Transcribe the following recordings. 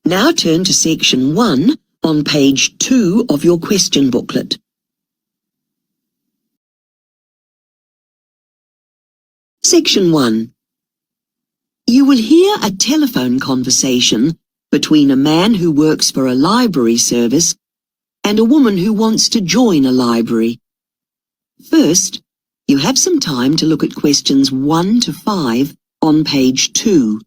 Now turn to section 1 on page 2 of your question booklet. Section 1. You will hear a telephone conversation between a man who works for a library service and a woman who wants to join a library. First, you have some time to look at questions 1 to 5 on page 2.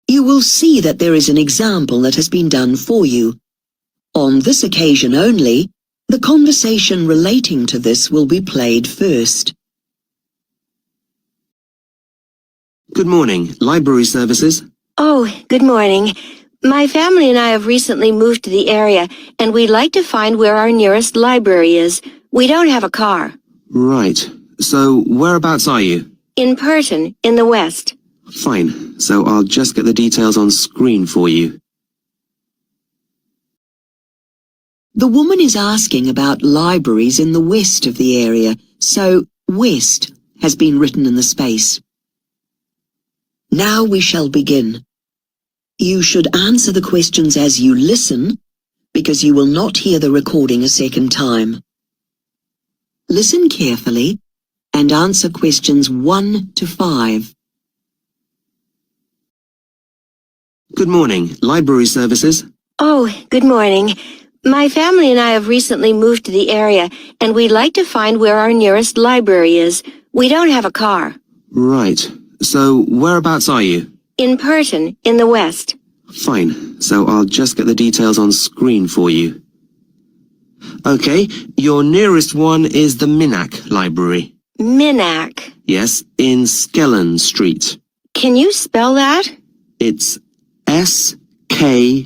You will see that there is an example that has been done for you. On this occasion only, the conversation relating to this will be played first. Good morning, library services. Oh, good morning. My family and I have recently moved to the area, and we'd like to find where our nearest library is. We don't have a car. Right. So, whereabouts are you? In Perton, in the west. Fine. So I'll just get the details on screen for you. The woman is asking about libraries in the west of the area, so west has been written in the space. Now we shall begin. You should answer the questions as you listen, because you will not hear the recording a second time. Listen carefully and answer questions 1 to 5. Good morning, library services. Oh, good morning. My family and I have recently moved to the area, and we'd like to find where our nearest library is. We don't have a car. Right. So, whereabouts are you? In Perton, in the west. Fine. So I'll just get the details on screen for you. Okay, your nearest one is the Minack Library. Minack. Yes, in Skellen Street. Can you spell that? It's S-K-E-L-L-A-R-N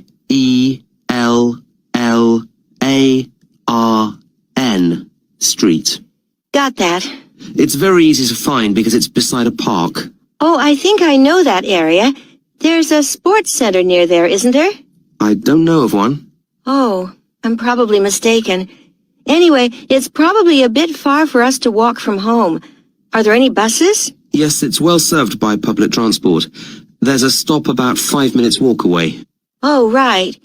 Street. Got that. It's very easy to find because it's beside a park. Oh, I think I know that area. There's a sports center near there, isn't there? I don't know of one. Oh, I'm probably mistaken. Anyway, it's probably a bit far for us to walk from home. Are there any buses? Yes, it's well served by public transport. There's a stop about 5 minutes walk away. Oh, right.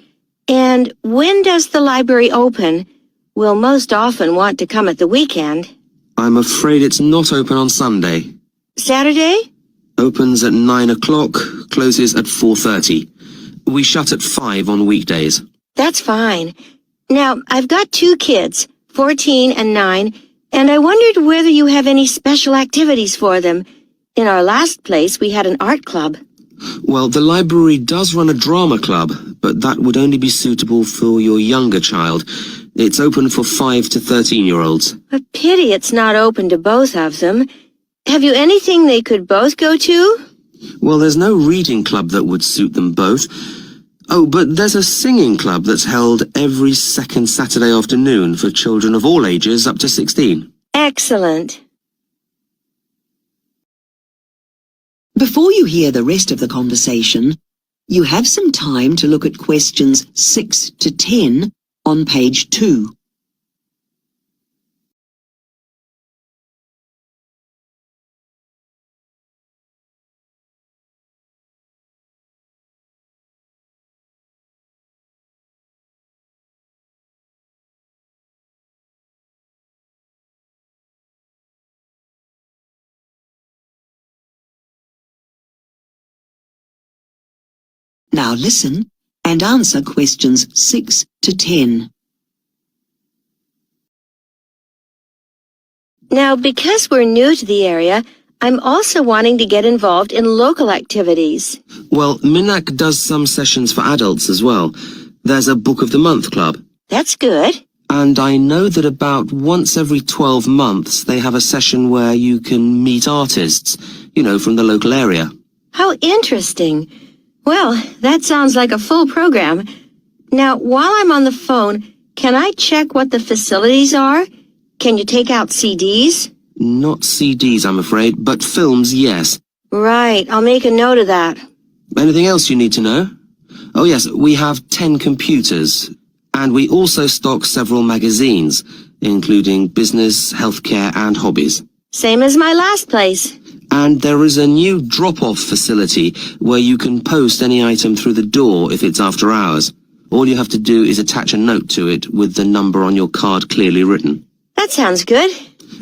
And when does the library open? We'll most often want to come at the weekend. I'm afraid it's not open on Sunday. Saturday? Opens at 9 o'clock, closes at 4:30. We shut at 5 on weekdays. That's fine. Now, I've got 2 kids, 14 and 9, and I wondered whether you have any special activities for them. In our last place, we had an art club. Well, the library does run a drama club, but that would only be suitable for your younger child. It's open for 5 to 13-year-olds. A pity it's not open to both of them. Have you anything they could both go to? Well, there's no reading club that would suit them both. Oh, but there's a singing club that's held every second Saturday afternoon for children of all ages up to 16. Excellent. Before you hear the rest of the conversation, you have some time to look at questions 6 to 10 on page 2. Now listen and answer questions 6 to 10. Now, because we're new to the area, I'm also wanting to get involved in local activities. Well, Minack does some sessions for adults as well. There's a Book of the Month club. That's good. And I know that about once every 12 months they have a session where you can meet artists, from the local area. How interesting. Well, that sounds like a full program. Now, while I'm on the phone, can I check what the facilities are? Can you take out CDs? Not CDs, I'm afraid, but films, yes. Right, I'll make a note of that. Anything else you need to know? Oh yes, we have 10 computers, and we also stock several magazines, including business, healthcare and hobbies. Same as my last place. And there is a new drop-off facility where you can post any item through the door if it's after hours. All you have to do is attach a note to it with the number on your card clearly written. That sounds good.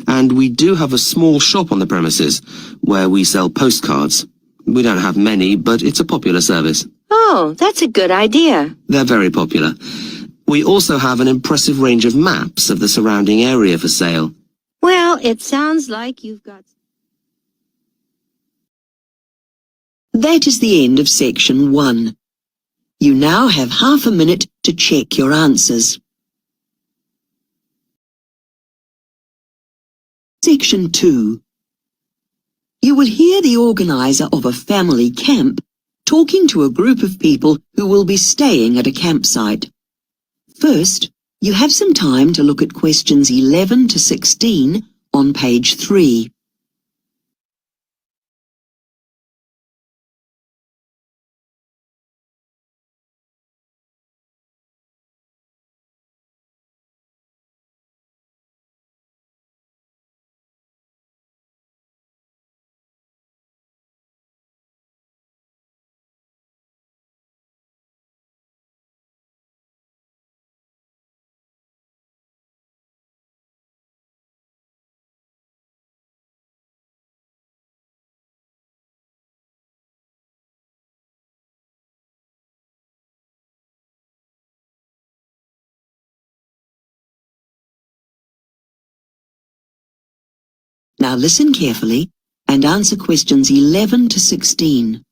And we do have a small shop on the premises where we sell postcards. We don't have many, but it's a popular service. Oh, that's a good idea. They're very popular. We also have an impressive range of maps of the surrounding area for sale. Well, it sounds like you've got... That is the end of section 1. You now have half a minute to check your answers. Section 2. You will hear the organizer of a family camp talking to a group of people who will be staying at a campsite. First, you have some time to look at questions 11 to 16 on page 3. Now listen carefully and answer questions 11 to 16.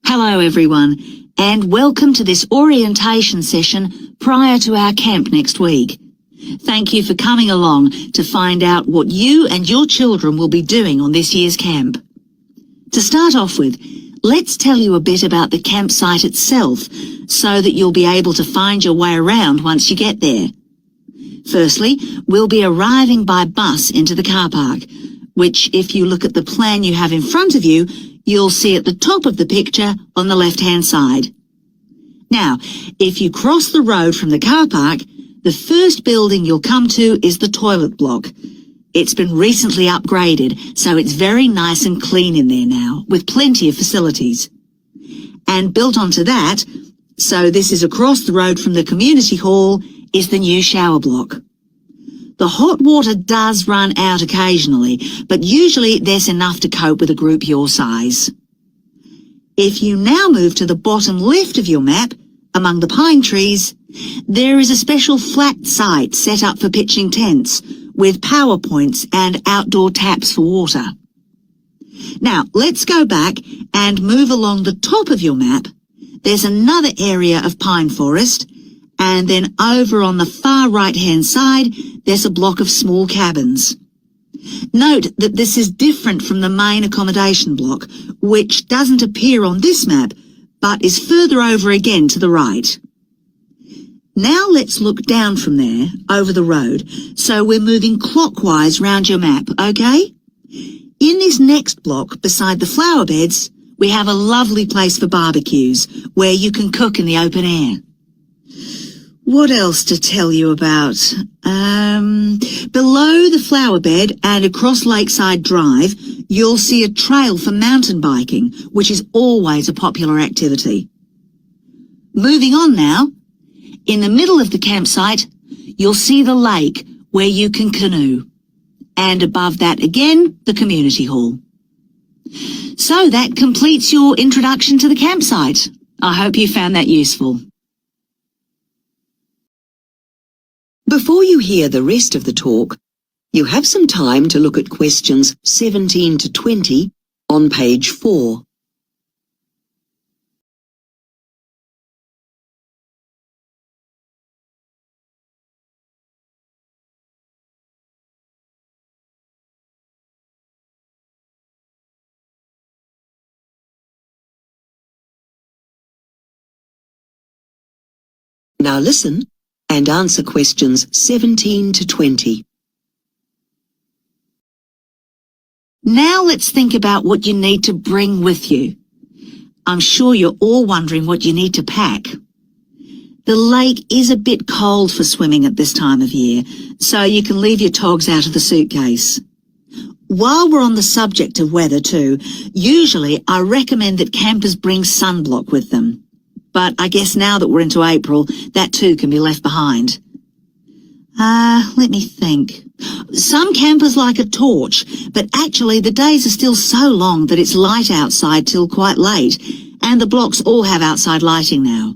Hello everyone, and welcome to this orientation session prior to our camp next week. Thank you for coming along to find out what you and your children will be doing on this year's camp. To start off with, let's tell you a bit about the campsite itself so that you'll be able to find your way around once you get there. Firstly, we'll be arriving by bus into the car park, which if you look at the plan you have in front of you, you'll see at the top of the picture on the left-hand side. Now, if you cross the road from the car park, the first building you'll come to is the toilet block. It's been recently upgraded, so it's very nice and clean in there now, with plenty of facilities. And built onto that, so this is across the road from the community hall, is the new shower block. The hot water does run out occasionally, but usually there's enough to cope with a group your size. If you now move to the bottom left of your map, among the pine trees, there is a special flat site set up for pitching tents, with power points and outdoor taps for water. Now, let's go back and move along the top of your map. There's another area of pine forest, and then over on the far right-hand side, there's a block of small cabins. Note that this is different from the main accommodation block, which doesn't appear on this map, but is further over again to the right. Now let's look down from there, over the road, so we're moving clockwise round your map, okay? In this next block, beside the flower beds, we have a lovely place for barbecues, where you can cook in the open air. What else to tell you about? Below the flower bed and across Lakeside Drive, you'll see a trail for mountain biking, which is always a popular activity. Moving on now, in the middle of the campsite, you'll see the lake where you can canoe. And above that again, the community hall. So that completes your introduction to the campsite. I hope you found that useful. Before you hear the rest of the talk, you have some time to look at questions 17 to 20 on page 4. Now listen and answer questions 17 to 20. Now let's think about what you need to bring with you. I'm sure you're all wondering what you need to pack. The lake is a bit cold for swimming at this time of year, so you can leave your togs out of the suitcase. While we're on the subject of weather too, usually I recommend that campers bring sunblock with them. But I guess now that we're into April, that too can be left behind. Let me think. Some campers like a torch, but actually the days are still so long that it's light outside till quite late, and the blocks all have outside lighting now.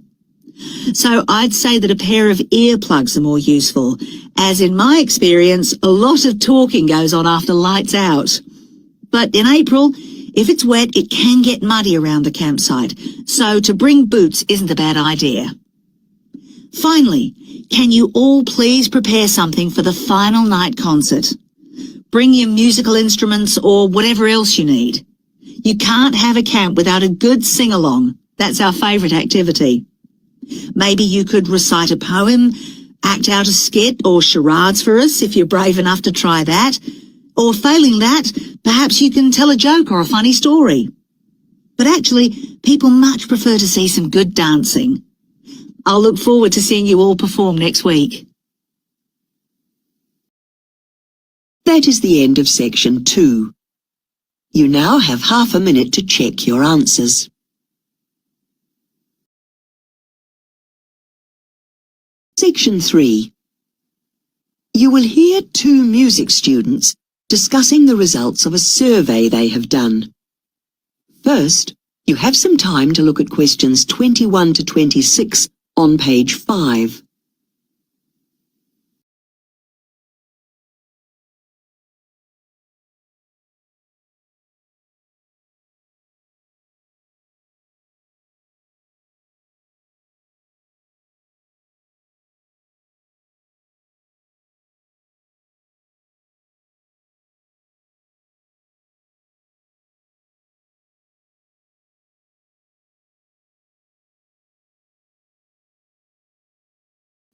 So I'd say that a pair of earplugs are more useful, as in my experience, a lot of talking goes on after lights out. But in April, if it's wet, it can get muddy around the campsite, so to bring boots isn't a bad idea. Finally, can you all please prepare something for the final night concert? Bring your musical instruments or whatever else you need. You can't have a camp without a good sing-along. That's our favourite activity. Maybe you could recite a poem, act out a skit or charades for us if you're brave enough to try that. Or failing that, perhaps you can tell a joke or a funny story. But actually, people much prefer to see some good dancing. I'll look forward to seeing you all perform next week. That is the end of section 2. You now have half a minute to check your answers. Section 3. You will hear 2 music students discussing the results of a survey they have done. First, you have some time to look at questions 21 to 26 on page 5.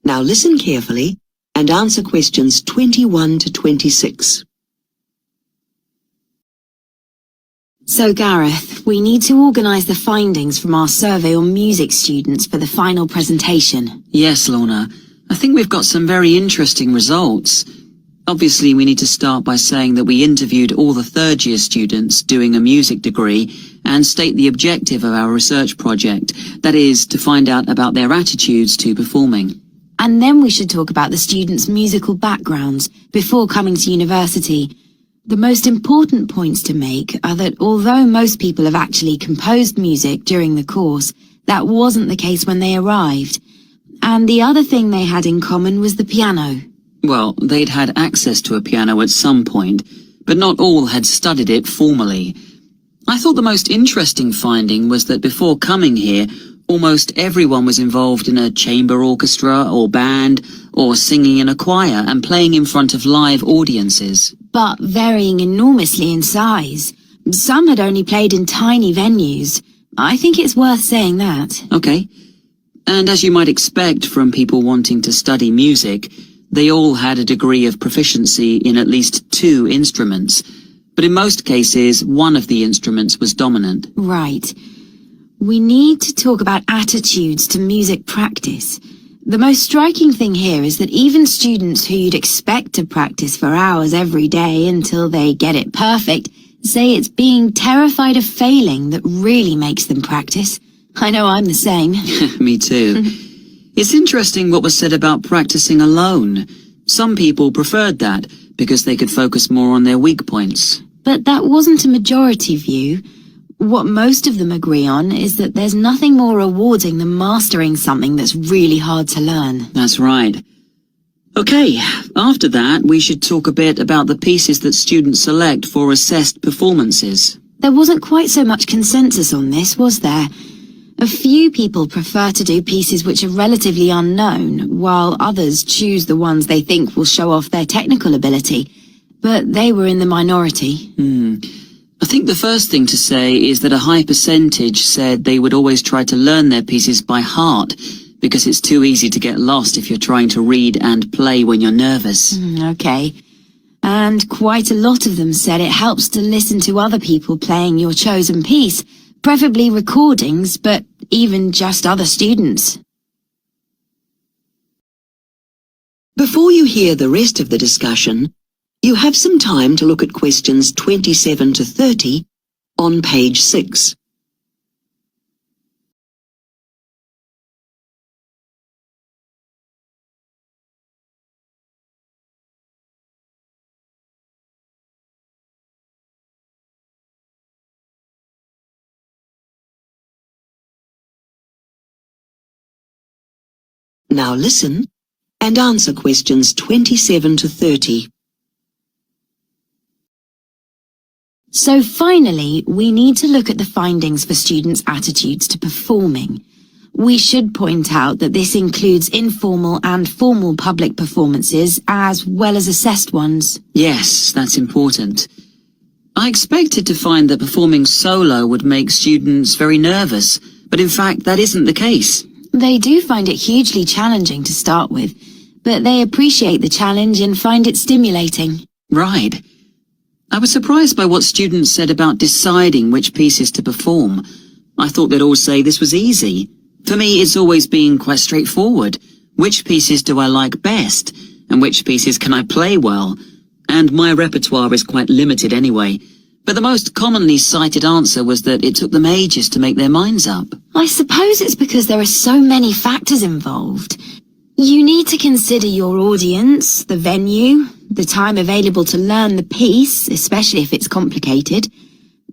Now listen carefully and answer questions 21 to 26. So Gareth, we need to organise the findings from our survey on music students for the final presentation. Yes, Lorna. I think we've got some very interesting results. Obviously, we need to start by saying that we interviewed all the third-year students doing a music degree and state the objective of our research project, that is, to find out about their attitudes to performing. And then we should talk about the students' musical backgrounds before coming to university. The most important points to make are that although most people have actually composed music during the course, that wasn't the case when they arrived. And the other thing they had in common was the piano. Well, they'd had access to a piano at some point, but not all had studied it formally. I thought the most interesting finding was that before coming here, almost everyone was involved in a chamber orchestra or band, or singing in a choir and playing in front of live audiences. But varying enormously in size. Some had only played in tiny venues. I think it's worth saying that. Okay. And as you might expect from people wanting to study music, they all had a degree of proficiency in at least 2 instruments. But in most cases, one of the instruments was dominant. Right. We need to talk about attitudes to music practice. The most striking thing here is that even students who you'd expect to practice for hours every day until they get it perfect say it's being terrified of failing that really makes them practice. I know I'm the same. Me too. It's interesting what was said about practicing alone. Some people preferred that because they could focus more on their weak points. But that wasn't a majority view. What most of them agree on is that there's nothing more rewarding than mastering something that's really hard to learn. That's right. Okay, after that, we should talk a bit about the pieces that students select for assessed performances. There wasn't quite so much consensus on this, was there? A few people prefer to do pieces which are relatively unknown, while others choose the ones they think will show off their technical ability. But they were in the minority. I think the first thing to say is that a high percentage said they would always try to learn their pieces by heart, because it's too easy to get lost if you're trying to read and play when you're nervous. Okay. And quite a lot of them said it helps to listen to other people playing your chosen piece, preferably recordings, but even just other students. Before you hear the rest of the discussion, you have some time to look at questions 27 to 30 on page 6. Now listen and answer questions 27 to 30. So finally, we need to look at the findings for students' attitudes to performing. We should point out that this includes informal and formal public performances as well as assessed ones. Yes, that's important. I expected to find that performing solo would make students very nervous, but in fact that isn't the case. They do find it hugely challenging to start with, but they appreciate the challenge and find it stimulating. Right. I was surprised by what students said about deciding which pieces to perform. I thought they'd all say this was easy. For me, it's always been quite straightforward. Which pieces do I like best? And which pieces can I play well? And my repertoire is quite limited anyway. But the most commonly cited answer was that it took them ages to make their minds up. I suppose it's because there are so many factors involved. You need to consider your audience, the venue, the time available to learn the piece, especially if it's complicated.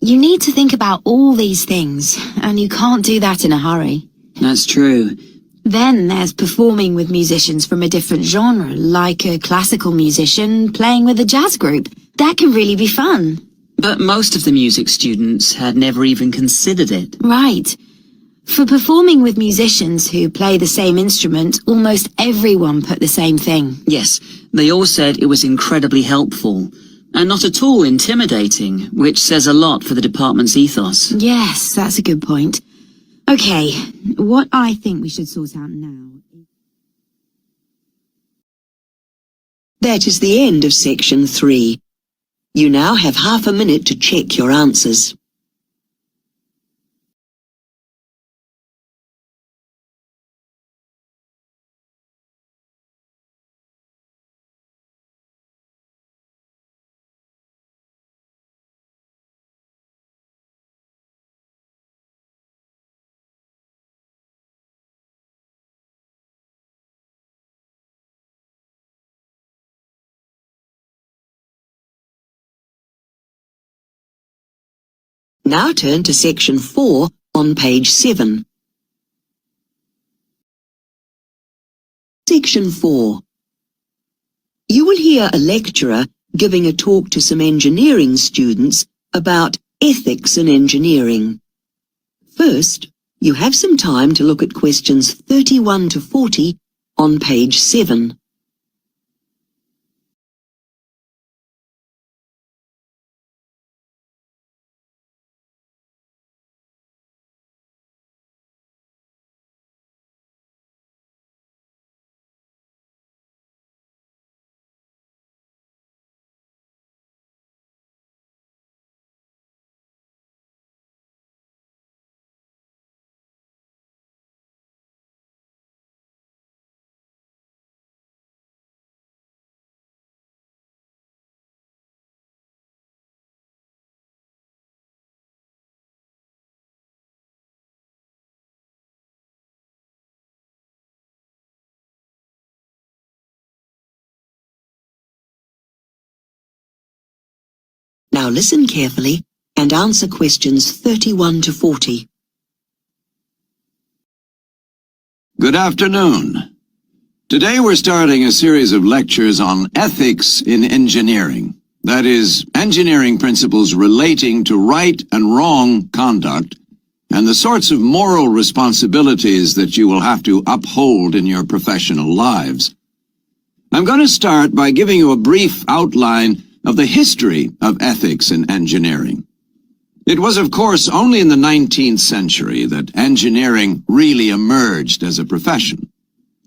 You need to think about all these things, and you can't do that in a hurry. That's true. Then there's performing with musicians from a different genre, like a classical musician playing with a jazz group. That can really be fun. But most of the music students had never even considered it. Right. For performing with musicians who play the same instrument, almost everyone put the same thing. Yes, they all said it was incredibly helpful, and not at all intimidating, which says a lot for the department's ethos. Yes, that's a good point. Okay, what I think we should sort out now. That is the end of section 3. You now have half a minute to check your answers. Now turn to section 4 on page 7. Section 4. You will hear a lecturer giving a talk to some engineering students about ethics in engineering. First, you have some time to look at questions 31 to 40 on page 7. Now listen carefully and answer questions 31 to 40. Good afternoon. Today we're starting a series of lectures on ethics in engineering. That is, engineering principles relating to right and wrong conduct and the sorts of moral responsibilities that you will have to uphold in your professional lives. I'm going to start by giving you a brief outline of the history of ethics in engineering. It was, of course, only in the 19th century that engineering really emerged as a profession.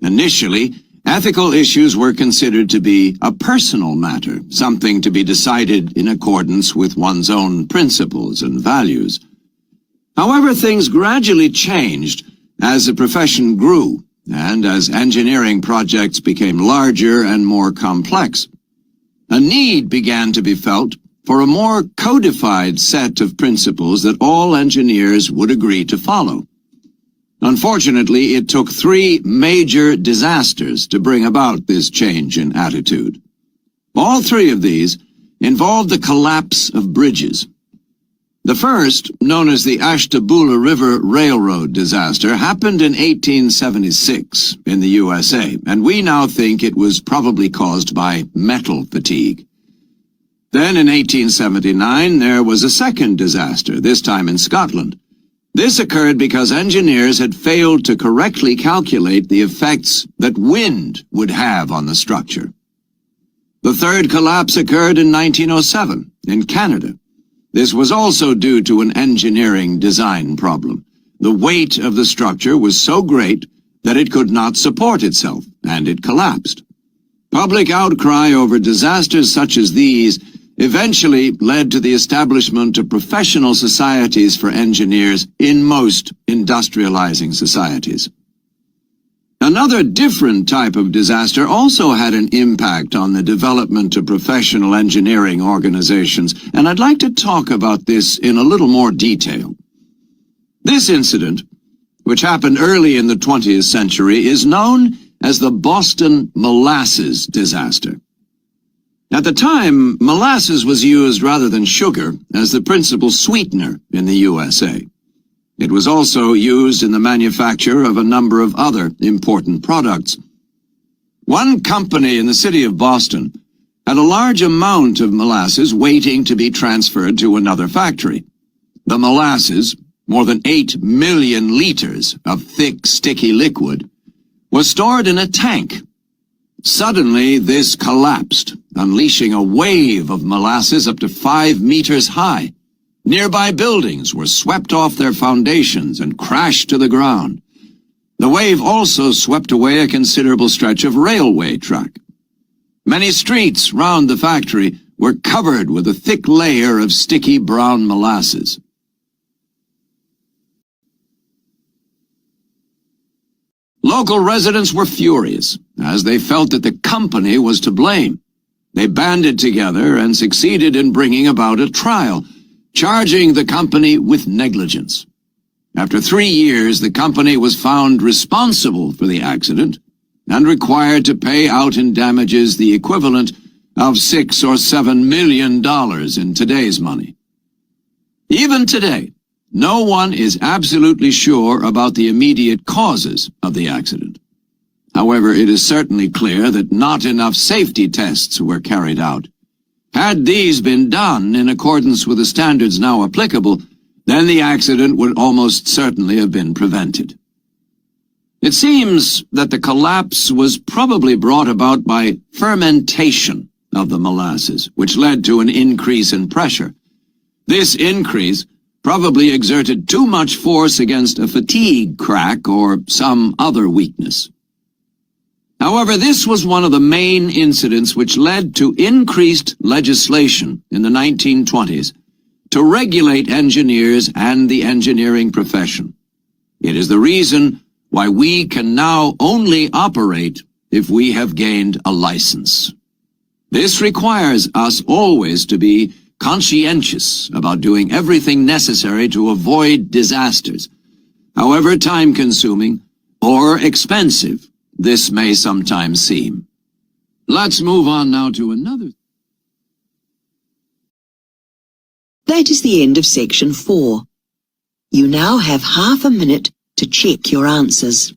Initially, ethical issues were considered to be a personal matter, something to be decided in accordance with one's own principles and values. However, things gradually changed as the profession grew and as engineering projects became larger and more complex. A need began to be felt for a more codified set of principles that all engineers would agree to follow. Unfortunately, it took 3 major disasters to bring about this change in attitude. All 3 of these involved the collapse of bridges. The first, known as the Ashtabula River Railroad disaster, happened in 1876 in the USA, and we now think it was probably caused by metal fatigue. Then in 1879, there was a second disaster, this time in Scotland. This occurred because engineers had failed to correctly calculate the effects that wind would have on the structure. The third collapse occurred in 1907 in Canada. This was also due to an engineering design problem. The weight of the structure was so great that it could not support itself, and it collapsed. Public outcry over disasters such as these eventually led to the establishment of professional societies for engineers in most industrializing societies. Another different type of disaster also had an impact on the development of professional engineering organizations, and I'd like to talk about this in a little more detail. This incident, which happened early in the 20th century, is known as the Boston Molasses Disaster. At the time, molasses was used rather than sugar as the principal sweetener in the USA. It was also used in the manufacture of a number of other important products. One company in the city of Boston had a large amount of molasses waiting to be transferred to another factory. The molasses, more than 8 million liters of thick, sticky liquid, was stored in a tank. Suddenly, this collapsed, unleashing a wave of molasses up to 5 meters high. Nearby buildings were swept off their foundations and crashed to the ground. The wave also swept away a considerable stretch of railway track. Many streets round the factory were covered with a thick layer of sticky brown molasses. Local residents were furious, as they felt that the company was to blame. They banded together and succeeded in bringing about a trial, charging the company with negligence. After 3 years, the company was found responsible for the accident and required to pay out in damages the equivalent of $6 or $7 million in today's money. Even today, no one is absolutely sure about the immediate causes of the accident. However, it is certainly clear that not enough safety tests were carried out. Had these been done in accordance with the standards now applicable, then the accident would almost certainly have been prevented. It seems that the collapse was probably brought about by fermentation of the molasses, which led to an increase in pressure. This increase probably exerted too much force against a fatigue crack or some other weakness. However, this was one of the main incidents which led to increased legislation in the 1920s to regulate engineers and the engineering profession. It is the reason why we can now only operate if we have gained a license. This requires us always to be conscientious about doing everything necessary to avoid disasters, however time-consuming or expensive this may sometimes seem. Let's move on now to another. That is the end of section 4. You now have half a minute to check your answers.